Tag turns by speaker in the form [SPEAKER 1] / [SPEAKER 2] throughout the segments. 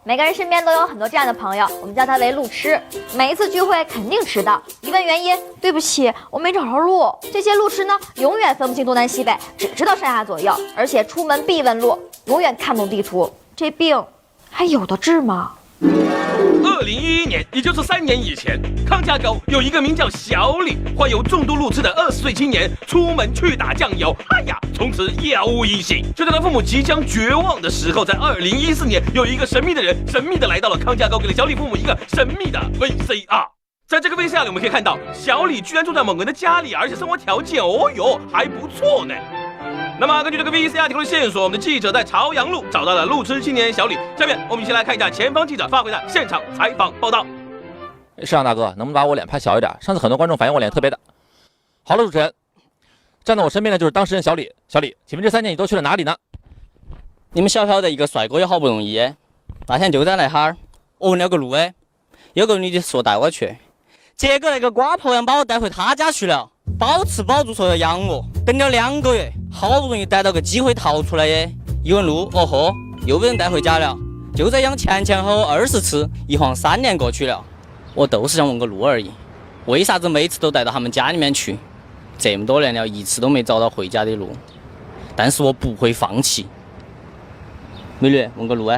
[SPEAKER 1] 每个人身边都有很多这样的朋友，我们叫他为路痴。每一次聚会肯定迟到，一问原因，对不起，我没找着路。这些路痴呢，永远分不清东南西北，只知道上下左右，而且出门必问路，永远看不懂地图。这病还有的治吗
[SPEAKER 2] ？2011年，也就是3年以前，康家沟有一个名叫小李，患有重度路痴的20岁青年，出门去打酱油，哎呀，从此杳无音信。就在他父母即将绝望的时候，在2014年，有一个神秘的人神秘的来到了康家沟，给了小李父母一个神秘的 VCR。在这个 VCR 里，我们可以看到小李居然住在某人的家里，而且生活条件还不错呢。那么根据这个 VCR 提供的线索，我们的记者在朝阳路找到了路痴青年小李。下面我们一起来看一下前方记者发回的现场采访报道。
[SPEAKER 3] 摄像大哥，能不能把我脸拍小一点？上次很多观众反映我脸特别大。好了，主持人，站在我身边的就是当事人小李。小李，请问这3年你都去了哪里呢？
[SPEAKER 4] 你们晓不晓得一个帅哥也好不容易？那天就在那哈儿，我问了个路有个女的说带我去，结果那个瓜婆娘把我带回她家去了，保吃保住说要养我，等了2个月，好不容易逮到个机会逃出来一问路，又被人带回家了，就这样前后20次，一晃3年过去了。我都是想问个路而已，为啥子每次都带到他们家里面去？这么多年了，一次都没找到回家的路，但是我不会放弃。美女，问个路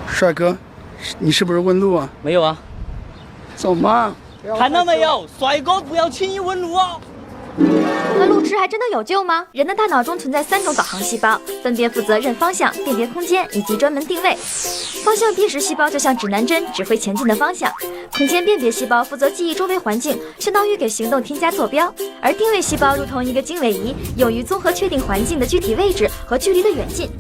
[SPEAKER 5] 帅哥，你是不是问路啊？
[SPEAKER 4] 没有啊。
[SPEAKER 5] 走嘛！
[SPEAKER 4] 看到没有，帅哥不要轻易问路哦。
[SPEAKER 1] 那路痴还真的有救吗？人的大脑中存在3种导航细胞，分别负责认方向、辨别空间以及专门定位。方向辨识细胞就像指南针，指挥前进的方向；空间辨别细胞负责记忆周围环境，相当于给行动添加坐标；而定位细胞如同一个经纬仪，用于综合确定环境的具体位置和距离的远近。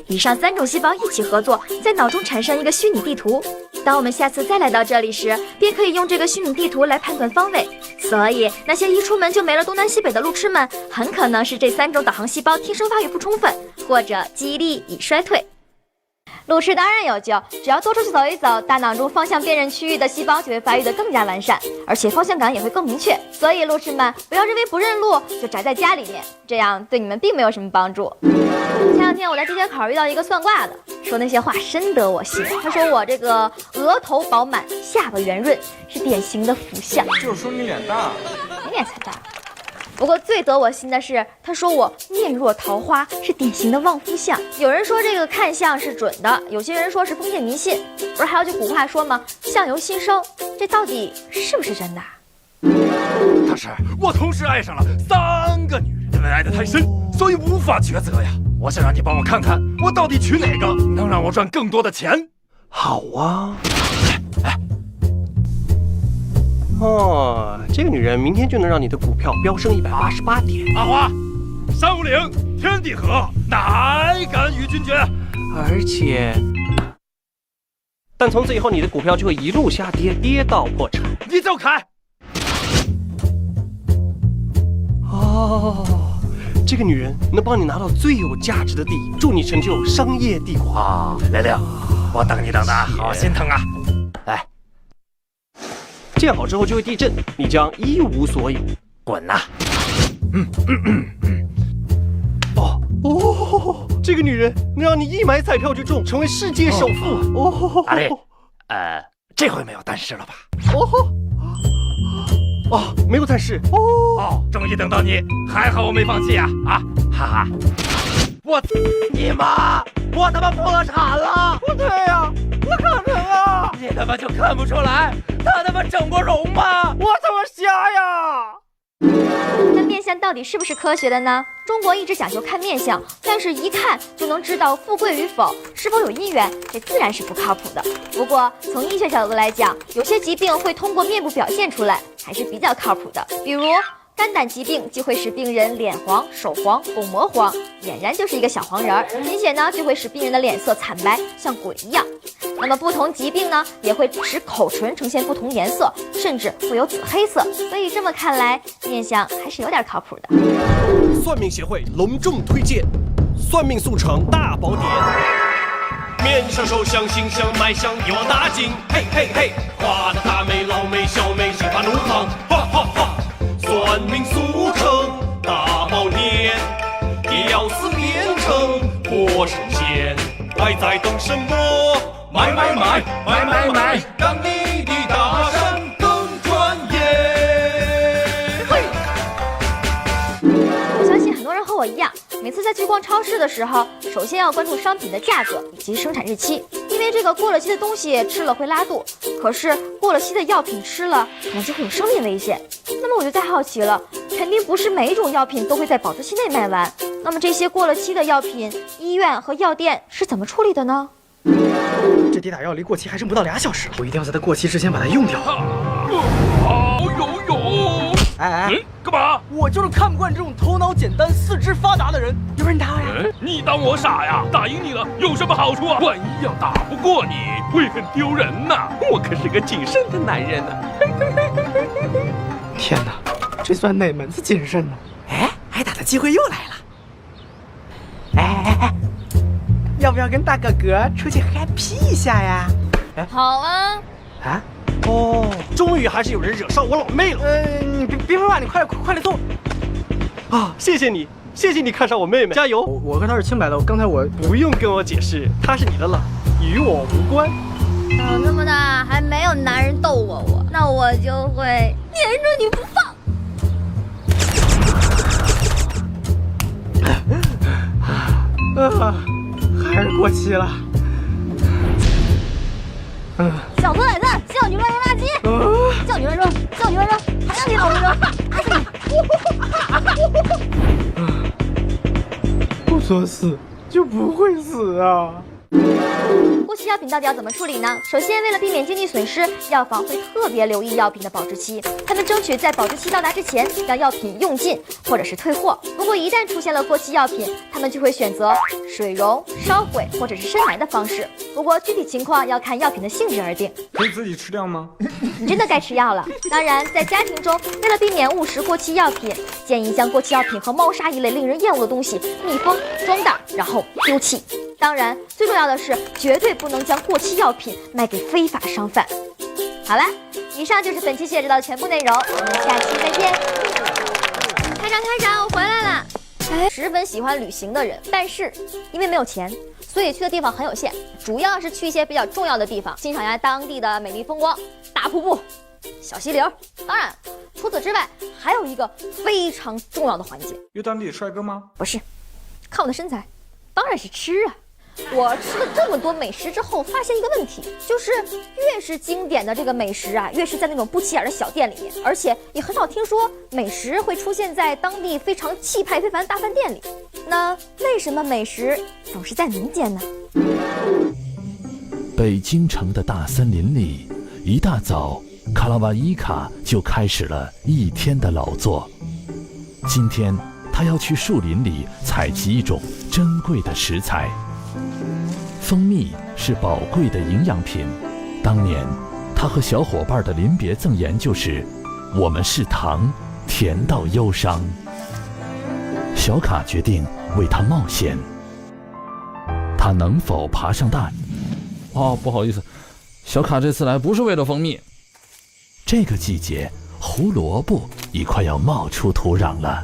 [SPEAKER 1] 以上3种细胞一起合作，在脑中产生一个虚拟地图。当我们下次再来到这里时，便可以用这个虚拟地图来判断方位。所以，那些一出门就没了东南西北的路痴们，很可能是这3种导航细胞天生发育不充分，或者记忆力已衰退。路痴当然有救，只要多出去走一走，大脑中方向辨认区域的细胞就会发育得更加完善，而且方向感也会更明确。所以路痴们不要认为不认路就宅在家里面，这样对你们并没有什么帮助。前2天我在地铁口遇到一个算卦的，说那些话深得我心。他说我这个额头饱满，下巴圆润，是典型的福相。
[SPEAKER 6] 就是说你脸大，
[SPEAKER 1] 你脸才大。不过最得我心的是，他说我面若桃花，是典型的旺夫相。有人说这个看相是准的，有些人说是封建迷信，不是还有句古话说吗？相由心生，这到底是不是真的？
[SPEAKER 6] 大师，我同时爱上了3个女人，因为爱得太深，所以无法抉择呀。我想让你帮我看看，我到底娶哪个能让我赚更多的钱？
[SPEAKER 7] 好啊。哦，这个女人明天就能让你的股票飙升188点。
[SPEAKER 6] 阿花，山无岭，天地合，乃敢与君绝。
[SPEAKER 7] 而且，但从此以后你的股票就会一路下跌，跌到破产。
[SPEAKER 6] 你走开！
[SPEAKER 7] 哦，这个女人能帮你拿到最有价值的地，助你成就商业帝国。
[SPEAKER 6] 啊，亮亮，我等你等的好心疼啊！来。
[SPEAKER 7] 建好之后就会地震，你将一无所有。
[SPEAKER 6] 滚呐！
[SPEAKER 7] 这个女人能让你一买彩票就中，成为世界首富。
[SPEAKER 6] 阿丽，这回没有但是了吧？
[SPEAKER 7] 没有但是。
[SPEAKER 6] 终于等到你，还好我没放弃啊！哈哈！你妈！我他妈破产了！
[SPEAKER 7] 不对呀，不可能啊！
[SPEAKER 6] 你他妈就看不出来，他他妈整过容吗？
[SPEAKER 7] 我他妈瞎呀！
[SPEAKER 1] 那面相到底是不是科学的呢？中国一直讲究看面相，但是一看就能知道富贵与否，是否有姻缘，这自然是不靠谱的。不过从医学角度来讲，有些疾病会通过面部表现出来，还是比较靠谱的。比如肝胆疾病就会使病人脸黄、手黄、巩膜黄，俨然就是一个小黄人儿；贫血呢就会使病人的脸色惨白，像鬼一样。那么不同疾病呢，也会使口唇呈现不同颜色，甚至会有紫黑色。所以这么看来，面相还是有点靠谱的。
[SPEAKER 8] 算命协会隆重推荐《算命速成大宝典》。
[SPEAKER 9] 面相、手相、形象、脉象一网打尽，嘿嘿嘿，画的大眉、老眉、小眉，心花怒放，哈哈哈！算命速成大宝典，吊死变成活神仙。点，还在等什么？买买买买买买，让你的大山更专业。
[SPEAKER 1] 我相信很多人和我一样，每次在去逛超市的时候，首先要关注商品的价格以及生产日期，因为这个过了期的东西吃了会拉肚，可是过了期的药品吃了可能就会有生命危险。那么我就太好奇了，肯定不是每一种药品都会在保质期内卖完，那么这些过了期的药品，医院和药店是怎么处理的呢？
[SPEAKER 5] 这滴打药离过期还剩不到2小时了，我一定要在它过期之前把它用掉。
[SPEAKER 2] 好有用！
[SPEAKER 5] 哎，
[SPEAKER 2] 干嘛？
[SPEAKER 4] 我就是看不惯这种头脑简单、四肢发达的人。
[SPEAKER 5] 要不然你打我呀？
[SPEAKER 2] 你当我傻呀？打赢你了有什么好处啊？万一要打不过你，会很丢人呐！我可是个谨慎的男人呢。
[SPEAKER 5] 天哪，这算哪门子谨慎呢？哎，挨打的机会又来了。哎，要不要跟大哥哥出去 happy 一下呀？
[SPEAKER 1] 好啊。
[SPEAKER 5] 啊？
[SPEAKER 7] 哦，终于还是有人惹上我老妹了。
[SPEAKER 5] 你别说话，你快来坐。
[SPEAKER 7] 啊，谢谢你看上我妹妹，加油！我和她是清白的，刚才我不用跟我解释，她是你的了，与我无关。
[SPEAKER 1] 长这么大还没有男人逗我，那我就会黏着你不放。
[SPEAKER 5] 还是过期了。
[SPEAKER 1] 小兔崽子，叫你乱扔垃圾，叫你乱扔，还让你老实扔，还是
[SPEAKER 5] 不作死就不会死啊！
[SPEAKER 1] 过期药品到底要怎么处理呢？首先，为了避免经济损失，药房会特别留意药品的保质期，他们争取在保质期到达之前让药品用尽或者是退货。不过一旦出现了过期药品，他们就会选择水溶、烧毁或者是深埋的方式。不过具体情况要看药品的性质而定。
[SPEAKER 5] 可以自己吃掉吗？
[SPEAKER 1] 你真的该吃药了。当然，在家庭中，为了避免误食过期药品，建议将过期药品和猫砂一类令人厌恶的东西密封装袋，然后丢弃。当然，最重要的是，绝对不能将过期药品卖给非法商贩。好了，以上就是本期学知道的全部内容，我们下期再见。开场，我回来了。十分喜欢旅行的人，但是因为没有钱，所以去的地方很有限，主要是去一些比较重要的地方，欣赏一下当地的美丽风光、大瀑布、小溪流。当然，除此之外，还有一个非常重要的环节。
[SPEAKER 5] 有当地的帅哥吗？
[SPEAKER 1] 不是，看我的身材，当然是吃啊。我吃了这么多美食之后，发现一个问题，就是越是经典的这个美食啊，越是在那种不起眼的小店里面，而且也很少听说美食会出现在当地非常气派非凡的大饭店里。那为什么美食总是在民间呢？
[SPEAKER 10] 北京城的大森林里，一大早，卡拉瓦伊卡就开始了一天的劳作。今天，他要去树林里采集一种珍贵的食材。蜂蜜是宝贵的营养品，当年他和小伙伴的临别赠言就是“我们是糖，甜到忧伤”。小卡决定为他冒险，他能否爬上大？
[SPEAKER 3] 不好意思，小卡这次来不是为了蜂蜜。
[SPEAKER 10] 这个季节，胡萝卜已快要冒出土壤了。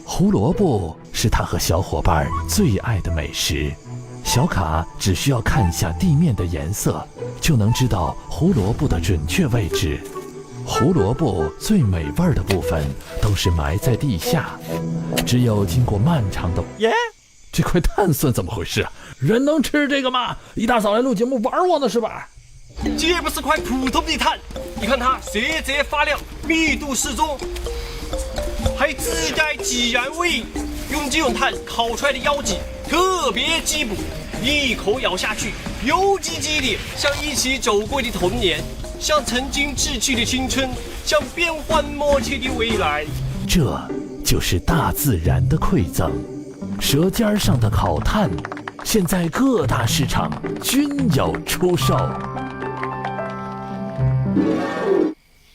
[SPEAKER 10] 胡萝卜是他和小伙伴最爱的美食。小卡只需要看一下地面的颜色，就能知道胡萝卜的准确位置。胡萝卜最美味的部分都是埋在地下，只有经过漫长的
[SPEAKER 3] 这块碳酸怎么回事啊？人能吃这个吗？一大早来录节目玩我呢是吧？
[SPEAKER 9] 这不是块普通的碳，你看它色泽发亮，密度适中，还自带孜然味。用这种碳烤出来的腰脊特别滋补，一口咬下去，油唧唧的，像一起走过的童年，像曾经逝去的青春，像变幻莫测的未来。
[SPEAKER 10] 这就是大自然的馈赠。舌尖上的烤炭，现在各大市场均有出售。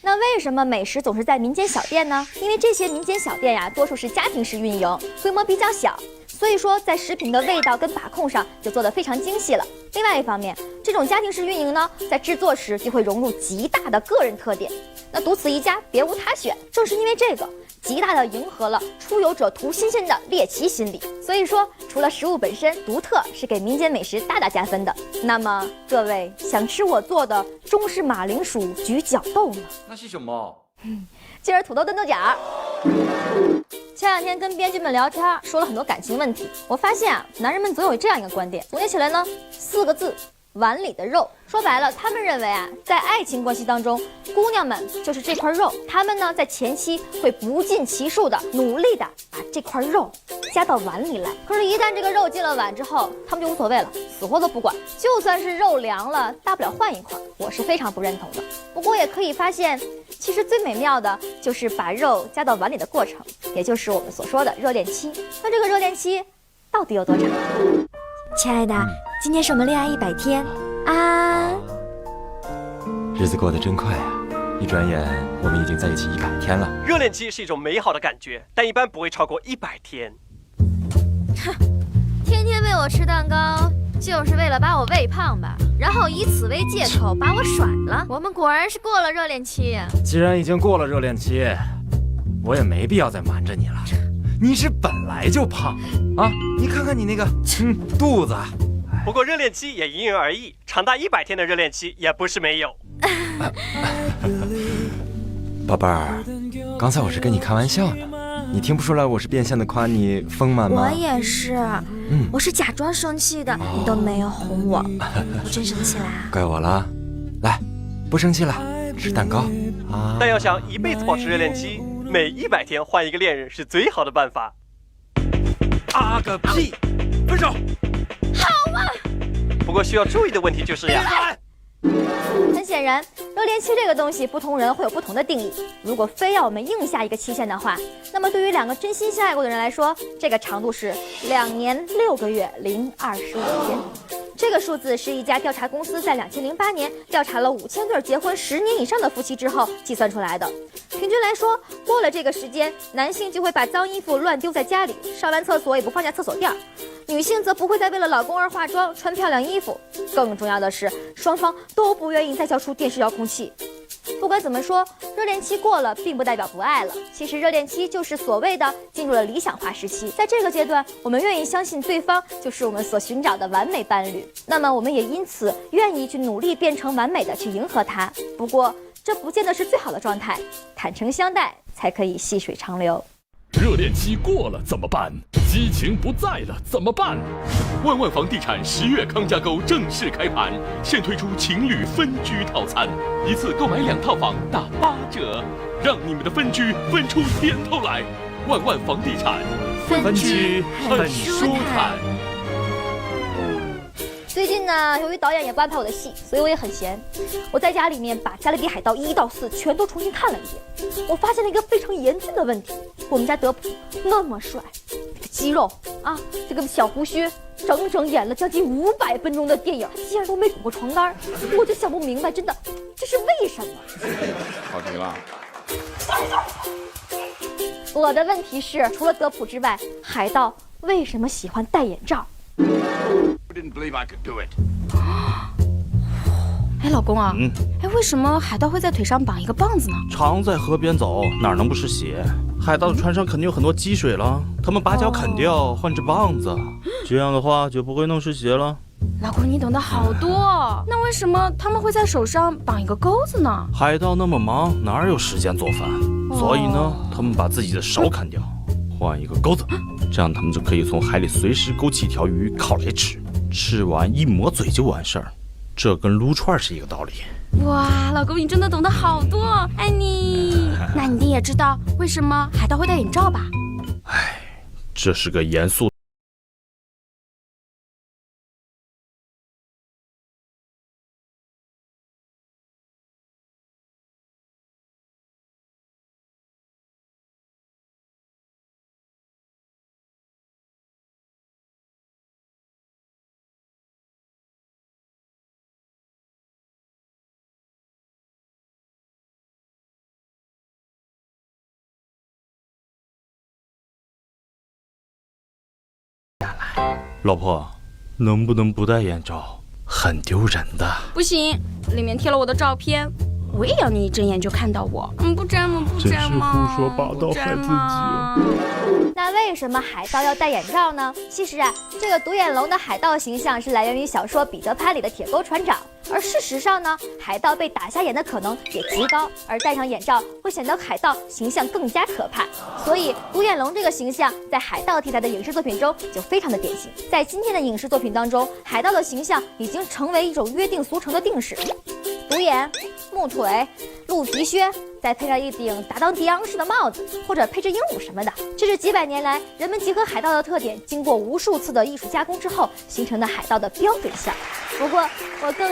[SPEAKER 1] 那为什么美食总是在民间小店呢？因为这些民间小店呀，多数是家庭式运营，规模比较小，所以说在食品的味道跟把控上就做得非常精细了。另外一方面，这种家庭式运营呢，在制作时就会融入极大的个人特点，那独此一家，别无他选。正是因为这个，极大的迎合了出游者图新鲜的猎奇心理。所以说，除了食物本身独特是给民间美食大大加分的，那么各位想吃我做的中式马铃薯焗角豆吗？
[SPEAKER 3] 那是什么？
[SPEAKER 1] 今儿土豆炖豆角。前两天跟编剧们聊天，说了很多感情问题。我发现啊，男人们总有这样一个观点，总结起来呢，4个字：碗里的肉。说白了，他们认为啊，在爱情关系当中，姑娘们就是这块肉，他们呢在前期会不计其数的努力的把这块肉加到碗里来。可是，一旦这个肉进了碗之后，他们就无所谓了，死活都不管。就算是肉凉了，大不了换一块。我是非常不认同的。不过也可以发现，其实最美妙的就是把肉加到碗里的过程，也就是我们所说的热恋期。那这个热恋期到底有多长？亲爱的，今天是我们恋爱100天啊！
[SPEAKER 11] 日子过得真快啊！一转眼，我们已经在一起100天了。
[SPEAKER 7] 热恋期是一种美好的感觉，但一般不会超过100天。
[SPEAKER 1] 哼，天天喂我吃蛋糕，就是为了把我喂胖吧？然后以此为借口把我甩了。我们果然是过了热恋期呀！
[SPEAKER 11] 既然已经过了热恋期，我也没必要再瞒着你了。你是本来就胖啊！你看看你那个肚子。
[SPEAKER 7] 不过热恋期也因人而异，长达100天的热恋期也不是没有。
[SPEAKER 11] 宝贝儿，刚才我是跟你开玩笑呢，你听不出来我是变相的夸你丰满吗？
[SPEAKER 1] 我也是，我是假装生气的，你都没有哄我，我真生气啦！
[SPEAKER 11] 怪我了，来，不生气了，吃蛋糕啊！
[SPEAKER 7] 但要想一辈子保持热恋期，每100天换一个恋人是最好的办法。
[SPEAKER 6] 啊个屁！分手！
[SPEAKER 1] 好啊！
[SPEAKER 7] 不过需要注意的问题就是呀。
[SPEAKER 1] 很显然，热恋期这个东西，不同人会有不同的定义。如果非要我们硬下一个期限的话，那么对于2个真心相爱过的人来说，这个长度是2年6个月零25天。这个数字是一家调查公司在2008年调查了5000对结婚10年以上的夫妻之后计算出来的。平均来说，过了这个时间，男性就会把脏衣服乱丢在家里，上完厕所也不放下厕所垫儿；女性则不会再为了老公而化妆、穿漂亮衣服。更重要的是，双方都不愿意再交出电视遥控器。不管怎么说，热恋期过了并不代表不爱了。其实热恋期就是所谓的进入了理想化时期，在这个阶段，我们愿意相信对方就是我们所寻找的完美伴侣，那么我们也因此愿意去努力变成完美的去迎合他。不过这不见得是最好的状态，坦诚相待才可以细水长流。
[SPEAKER 10] 热恋期过了怎么办？激情不在了怎么办？
[SPEAKER 2] 万万房地产10月康家购正式开盘，现推出情侣分居套餐，一次购买2套房打8折，让你们的分居分出甜头来。万万房地产，分居很舒坦。
[SPEAKER 1] 最近呢，由于导演也不安排我的戏，所以我也很闲。我在家里面把《加勒比海盗》1到4全都重新看了一遍。我发现了一个非常严峻的问题：我们家德普那么帅，这个肌肉啊，这个小胡须，整整演了将近500分钟的电影，竟然都没滚过床单，我就想不明白，真的这是为什么？
[SPEAKER 3] 好极了。
[SPEAKER 1] 我的问题是，除了德普之外，海盗为什么喜欢戴眼罩？
[SPEAKER 12] 哎，老公啊，为什么海盗会在腿上绑一个棒子呢？
[SPEAKER 13] 常在河边走，哪能不是血？海盗的船上肯定有很多积水了，他们把脚砍掉，换只棒子，这样的话就不会弄湿鞋了。
[SPEAKER 12] 老公，你懂得好多。那为什么他们会在手上绑一个钩子呢？
[SPEAKER 13] 海盗那么忙，哪有时间做饭？所以呢，他们把自己的手砍掉，换一个钩子，这样他们就可以从海里随时勾起一条鱼烤来吃，吃完一抹嘴就完事儿。这跟撸串是一个道理。
[SPEAKER 12] 哇，老公你真的懂得好多，爱你。那你一定也知道为什么海盗会戴眼罩吧？
[SPEAKER 13] 哎，这是个严肃。老婆，能不能不戴眼罩？很丢人的。
[SPEAKER 12] 不行，里面贴了我的照片，我也要你一睁眼就看到我。不沾吗？不沾吗？
[SPEAKER 6] 真是胡说八道，害自己。
[SPEAKER 1] 那为什么海盗要戴眼罩呢？其实啊，这个独眼龙的海盗形象是来源于小说《彼得潘》里的铁钩船长。而事实上呢，海盗被打瞎眼的可能也极高，而戴上眼罩会显得海盗形象更加可怕。所以独眼龙这个形象在海盗题材的影视作品中就非常的典型。在今天的影视作品当中，海盗的形象已经成为一种约定俗成的定式。独眼、木腿、鹿皮靴，再配上一顶达当迪昂式的帽子，或者配着鹦鹉什么的，这是几百年来人们结合海盗的特点，经过无数次的艺术加工之后形成的海盗的标准像。不过我更